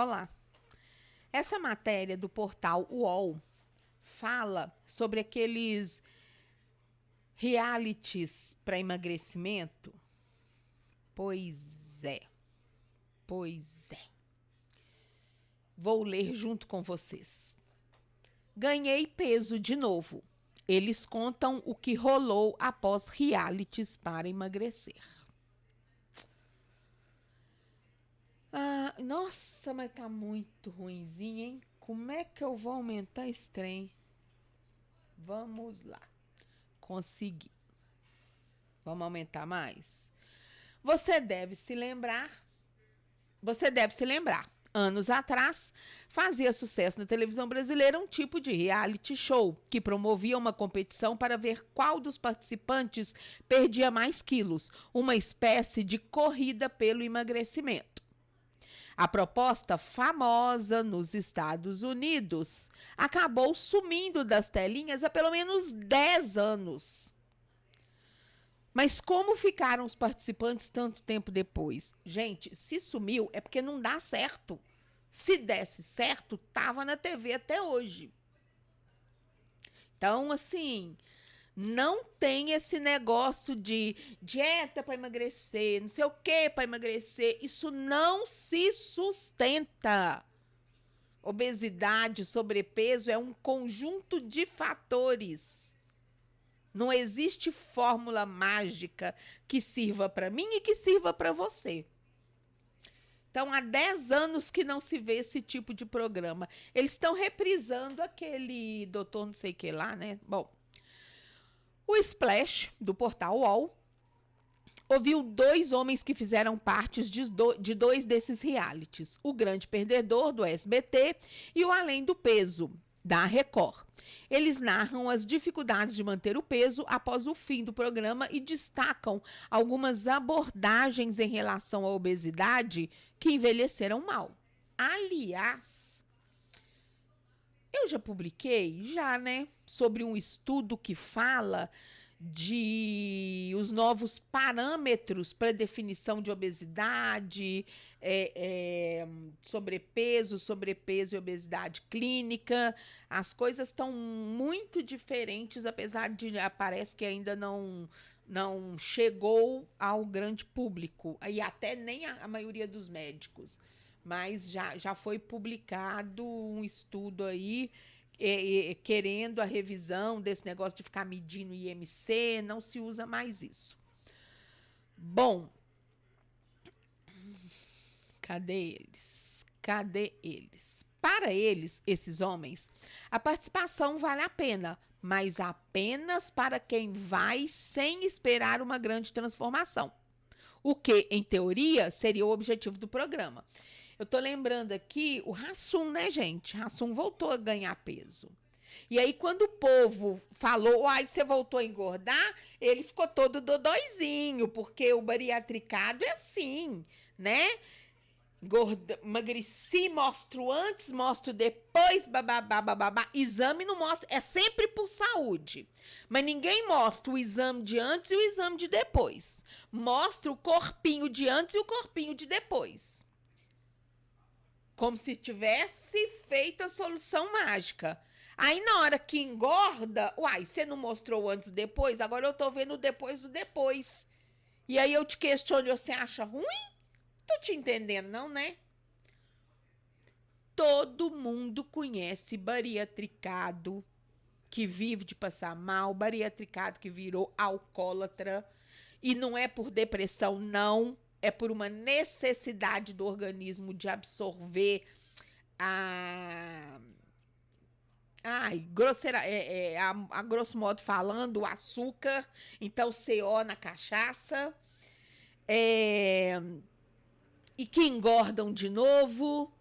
Olá. Essa matéria do portal UOL fala sobre aqueles realities para emagrecimento. Pois é. Vou ler junto com vocês. Ganhei peso de novo. Eles contam o que rolou após realities para emagrecer. Nossa, mas tá muito ruinzinho, hein? Como é que eu vou aumentar esse trem? Vamos lá. Consegui. Vamos aumentar mais? Você deve se lembrar. Anos atrás, fazia sucesso na televisão brasileira um tipo de reality show que promovia uma competição para ver qual dos participantes perdia mais quilos, uma espécie de corrida pelo emagrecimento. A proposta, famosa nos Estados Unidos, acabou sumindo das telinhas há pelo menos 10 anos. Mas como ficaram os participantes tanto tempo depois? Gente, se sumiu é porque não dá certo. Se desse certo, tava na TV até hoje. Então, assim, não tem esse negócio de dieta para emagrecer, não sei o que para emagrecer. Isso não se sustenta. Obesidade, sobrepeso é um conjunto de fatores. Não existe fórmula mágica que sirva para mim e que sirva para você. Então, há 10 anos que não se vê esse tipo de programa. Eles estão reprisando aquele doutor não sei o que lá, né? Bom, o Splash, do portal UOL, ouviu 2 homens que fizeram parte de 2 desses realities. O Grande Perdedor, do SBT, e o Além do Peso, da Record. Eles narram as dificuldades de manter o peso após o fim do programa e destacam algumas abordagens em relação à obesidade que envelheceram mal. Aliás, eu já publiquei, né, sobre um estudo que fala de os novos parâmetros para definição de obesidade, sobrepeso e obesidade clínica. As coisas estão muito diferentes, apesar de parece que ainda não chegou ao grande público, e até nem a maioria dos médicos. Mas já foi publicado um estudo aí querendo a revisão desse negócio de ficar medindo IMC, não se usa mais isso. Bom, cadê eles? Para eles, esses homens, a participação vale a pena, mas apenas para quem vai sem esperar uma grande transformação. O que, em teoria, seria o objetivo do programa. Eu tô lembrando aqui o Hassum, né, gente? Hassum voltou a ganhar peso. E aí, quando o povo falou, você voltou a engordar, ele ficou todo dodóizinho, porque o bariatricado é assim, né? Emagreci, mostro antes, mostro depois, babá. Exame não mostra, é sempre por saúde. Mas ninguém mostra o exame de antes e o exame de depois. Mostra o corpinho de antes e o corpinho de depois. Como se tivesse feito a solução mágica. Aí, na hora que engorda, você não mostrou antes e depois? Agora eu tô vendo o depois do depois. E aí eu te questiono, você acha ruim? Tô te entendendo, não, né? Todo mundo conhece bariatricado que vive de passar mal, bariatricado que virou alcoólatra. E não é por depressão, não. É por uma necessidade do organismo de absorver a grosso modo falando, o açúcar. Então, CO na cachaça. E que engordam de novo.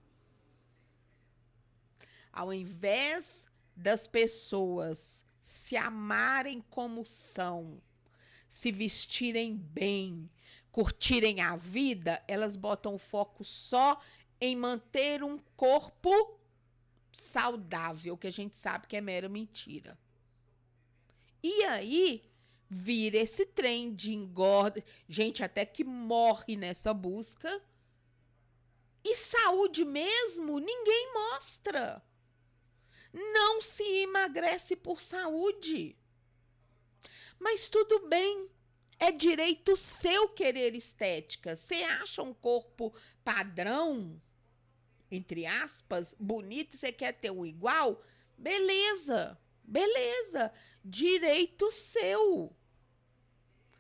Ao invés das pessoas se amarem como são, se vestirem bem, curtirem a vida, elas botam o foco só em manter um corpo saudável, que a gente sabe que é mera mentira. E aí vira esse trem de engorda, gente até que morre nessa busca. E saúde mesmo, ninguém mostra. Não se emagrece por saúde. Mas tudo bem, é direito seu querer estética. Você acha um corpo padrão, entre aspas, bonito, e você quer ter um igual? Beleza, beleza, direito seu.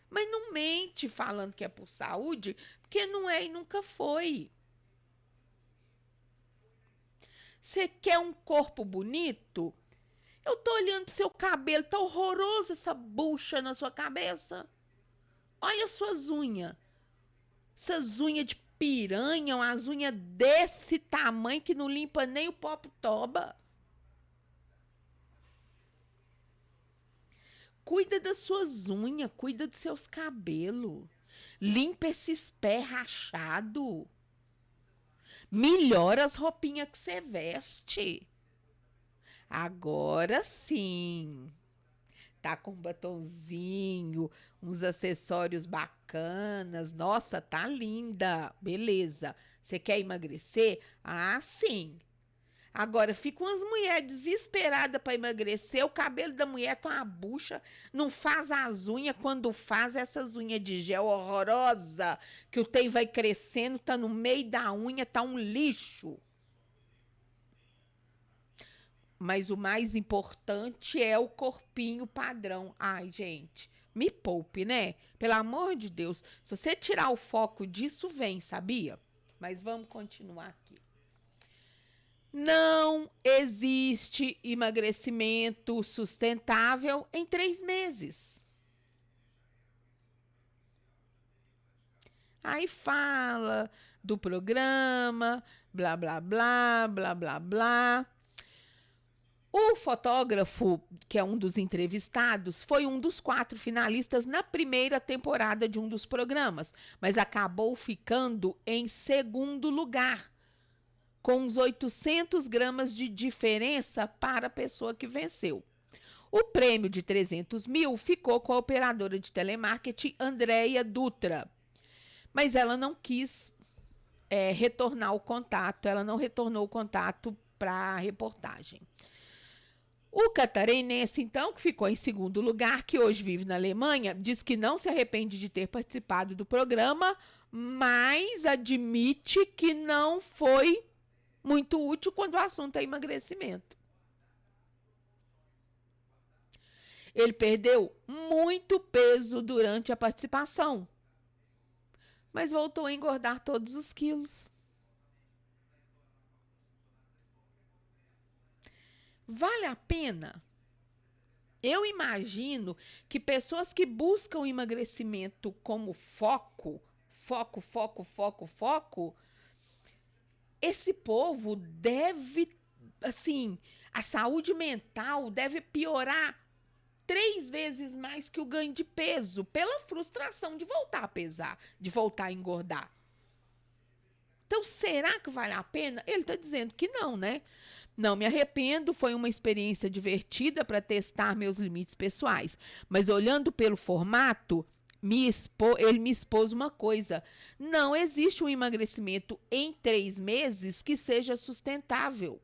Mas não mente falando que é por saúde, porque não é e nunca foi. Você quer um corpo bonito? Eu tô olhando pro seu cabelo, tá horroroso essa bucha na sua cabeça. Olha as suas unhas. Essas unhas de piranha, umas unhas desse tamanho que não limpa nem o próprio toba. Cuida das suas unhas, cuida dos seus cabelos. Limpa esses pés rachados. Melhora as roupinhas que você veste. Agora sim. Tá com um batonzinho, uns acessórios bacanas. Nossa, tá linda. Beleza. Você quer emagrecer? Ah, sim. Agora, fica umas mulheres desesperadas para emagrecer, o cabelo da mulher com a bucha, não faz as unhas, quando faz essas unhas de gel horrorosa, que o trem vai crescendo, tá no meio da unha, tá um lixo. Mas o mais importante é o corpinho padrão. Ai, gente, me poupe, né? Pelo amor de Deus, se você tirar o foco disso, vem, sabia? Mas vamos continuar aqui. Não existe emagrecimento sustentável em 3 meses. Aí fala do programa, blá, blá, blá, blá, blá, blá. O fotógrafo, que é um dos entrevistados, foi um dos 4 finalistas na primeira temporada de um dos programas, mas acabou ficando em segundo lugar, com uns 800 gramas de diferença para a pessoa que venceu. O prêmio de 300 mil ficou com a operadora de telemarketing Andréia Dutra, mas ela não quis retornar o contato, ela não retornou o contato para a reportagem. O catarinense, então, que ficou em segundo lugar, que hoje vive na Alemanha, diz que não se arrepende de ter participado do programa, mas admite que não foi muito útil quando o assunto é emagrecimento. Ele perdeu muito peso durante a participação, mas voltou a engordar todos os quilos. Vale a pena? Eu imagino que pessoas que buscam emagrecimento como foco, esse povo deve, assim, a saúde mental deve piorar 3 vezes mais que o ganho de peso, pela frustração de voltar a pesar, de voltar a engordar. Então, será que vale a pena? Ele está dizendo que não, né? Não me arrependo, foi uma experiência divertida para testar meus limites pessoais. Mas olhando pelo formato, ele me expôs uma coisa. Não existe um emagrecimento em 3 meses que seja sustentável.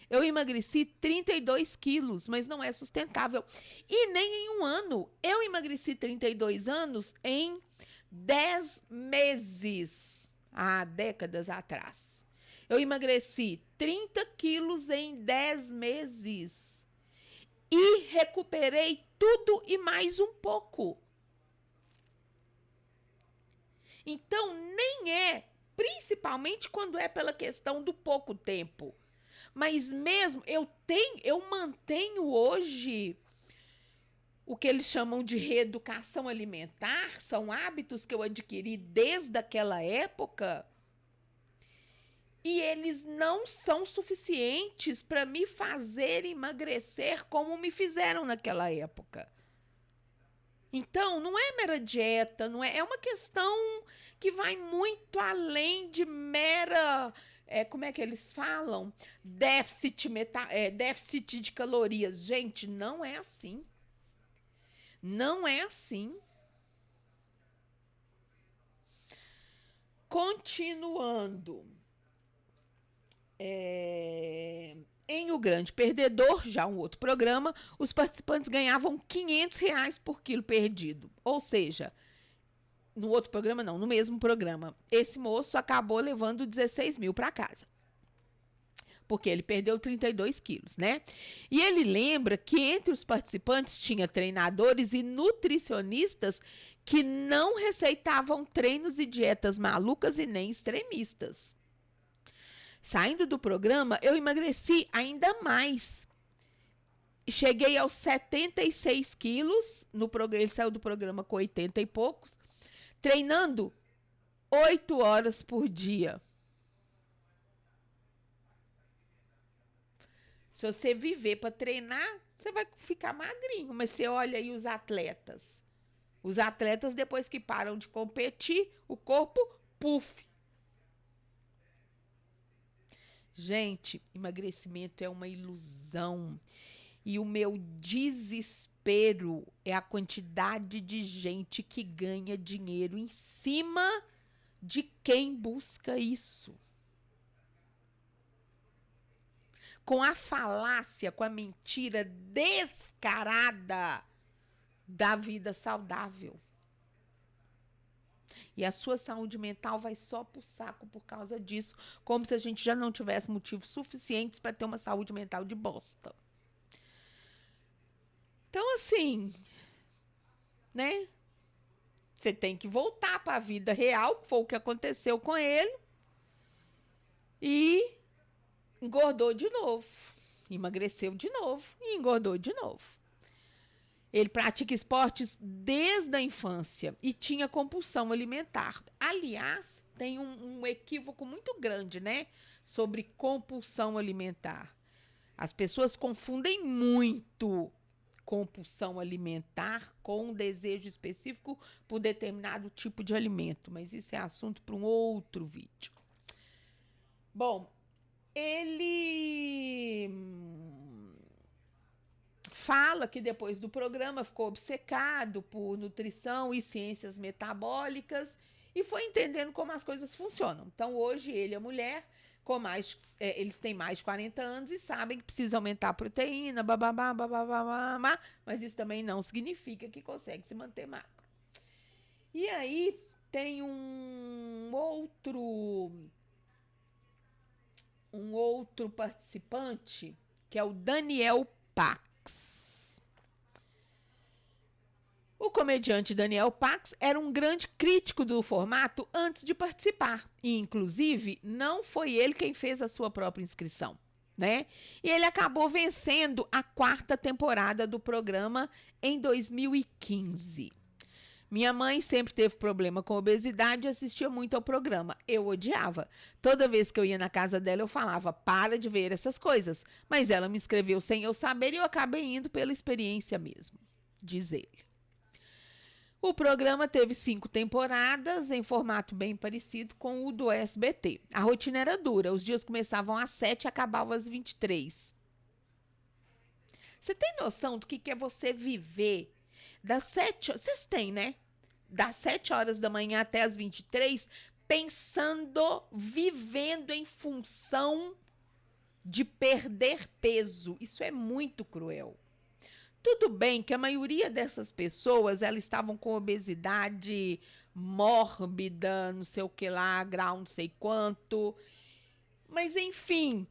Eu emagreci 32 quilos, mas não é sustentável. E nem em um ano. Eu emagreci 32 anos em 10 meses, há décadas atrás. Eu emagreci 30 quilos em 10 meses. E recuperei tudo e mais um pouco. Então, nem é, principalmente quando é pela questão do pouco tempo. Mas mesmo eu mantenho hoje o que eles chamam de reeducação alimentar, são hábitos que eu adquiri desde aquela época. E eles não são suficientes para me fazer emagrecer como me fizeram naquela época. Então, não é mera dieta, não é uma questão que vai muito além de mera, como é que eles falam? Déficit de calorias. Gente, não é assim. Não é assim. Continuando. Em O Grande Perdedor, já um outro programa, os participantes ganhavam R$ 500 por quilo perdido. Ou seja, no outro programa não, no mesmo programa. Esse moço acabou levando 16 mil para casa. Porque ele perdeu 32 quilos, né? E ele lembra que entre os participantes tinha treinadores e nutricionistas que não receitavam treinos e dietas malucas e nem extremistas. Saindo do programa, eu emagreci ainda mais. Cheguei aos 76 quilos. Ele saiu do programa com 80 e poucos. Treinando 8 horas por dia. Se você viver para treinar, você vai ficar magrinho. Mas você olha aí os atletas. Os atletas, depois que param de competir, o corpo, puf. Gente, emagrecimento é uma ilusão. E o meu desespero é a quantidade de gente que ganha dinheiro em cima de quem busca isso. Com a falácia, com a mentira descarada da vida saudável. E a sua saúde mental vai só pro saco por causa disso, como se a gente já não tivesse motivos suficientes para ter uma saúde mental de bosta. Então, assim, né? Você tem que voltar para a vida real, que foi o que aconteceu com ele, e engordou de novo, emagreceu de novo e engordou de novo. Ele pratica esportes desde a infância e tinha compulsão alimentar. Aliás, tem um equívoco muito grande, né, sobre compulsão alimentar. As pessoas confundem muito compulsão alimentar com um desejo específico por determinado tipo de alimento, mas isso é assunto para um outro vídeo. Bom, ele fala que depois do programa ficou obcecado por nutrição e ciências metabólicas e foi entendendo como as coisas funcionam. Então, hoje, ele e a mulher, eles têm mais de 40 anos e sabem que precisa aumentar a proteína, bababá, bababá, mas isso também não significa que consegue se manter magro. E aí, tem um outro participante, que é o Daniel Pax. O comediante Daniel Pax era um grande crítico do formato antes de participar. E, inclusive, não foi ele quem fez a sua própria inscrição, né? E ele acabou vencendo a 4ª temporada do programa em 2015. Minha mãe sempre teve problema com obesidade e assistia muito ao programa. Eu odiava. Toda vez que eu ia na casa dela, eu falava, para de ver essas coisas. Mas ela me inscreveu sem eu saber e eu acabei indo pela experiência mesmo, diz ele. O programa teve 5 temporadas, em formato bem parecido com o do SBT. A rotina era dura, os dias começavam às 7 e acabavam às 23. Você tem noção do que é você viver das 7 horas? Vocês têm, né? Das 7 horas da manhã até as 23, pensando, vivendo em função de perder peso. Isso é muito cruel. Tudo bem que a maioria dessas pessoas, elas estavam com obesidade mórbida, não sei o que lá, grau não sei quanto. Mas, enfim,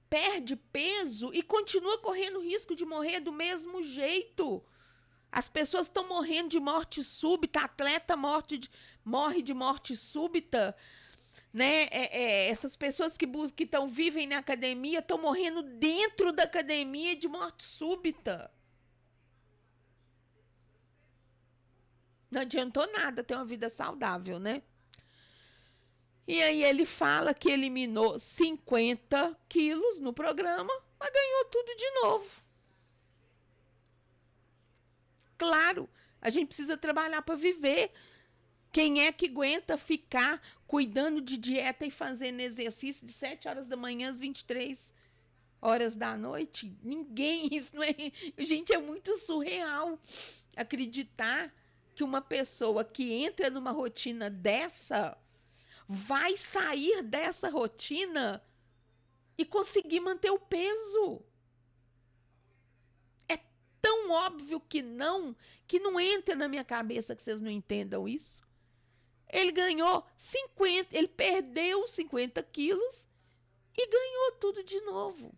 perde peso e continua correndo risco de morrer do mesmo jeito. As pessoas estão morrendo de morte súbita, atleta morre de morte súbita, né? Essas pessoas que vivem na academia estão morrendo dentro da academia de morte súbita. Não adiantou nada ter uma vida saudável, né? E aí ele fala que eliminou 50 quilos no programa, mas ganhou tudo de novo. Claro, a gente precisa trabalhar para viver. Quem é que aguenta ficar cuidando de dieta e fazendo exercício de 7 horas da manhã às 23 horas da noite? Ninguém, isso não é... Gente, é muito surreal acreditar que uma pessoa que entra numa rotina dessa vai sair dessa rotina e conseguir manter o peso. É tão óbvio que não entra na minha cabeça que vocês não entendam isso. Ele ganhou 50, ele perdeu 50 quilos e ganhou tudo de novo.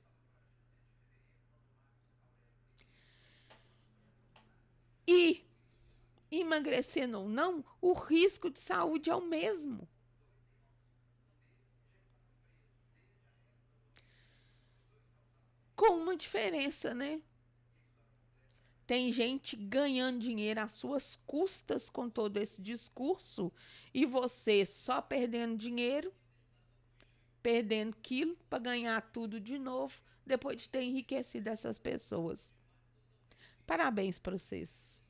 E, emagrecendo ou não, o risco de saúde é o mesmo. Com uma diferença, né? Tem gente ganhando dinheiro às suas custas com todo esse discurso e você só perdendo dinheiro, perdendo quilo para ganhar tudo de novo, depois de ter enriquecido essas pessoas. Parabéns para vocês.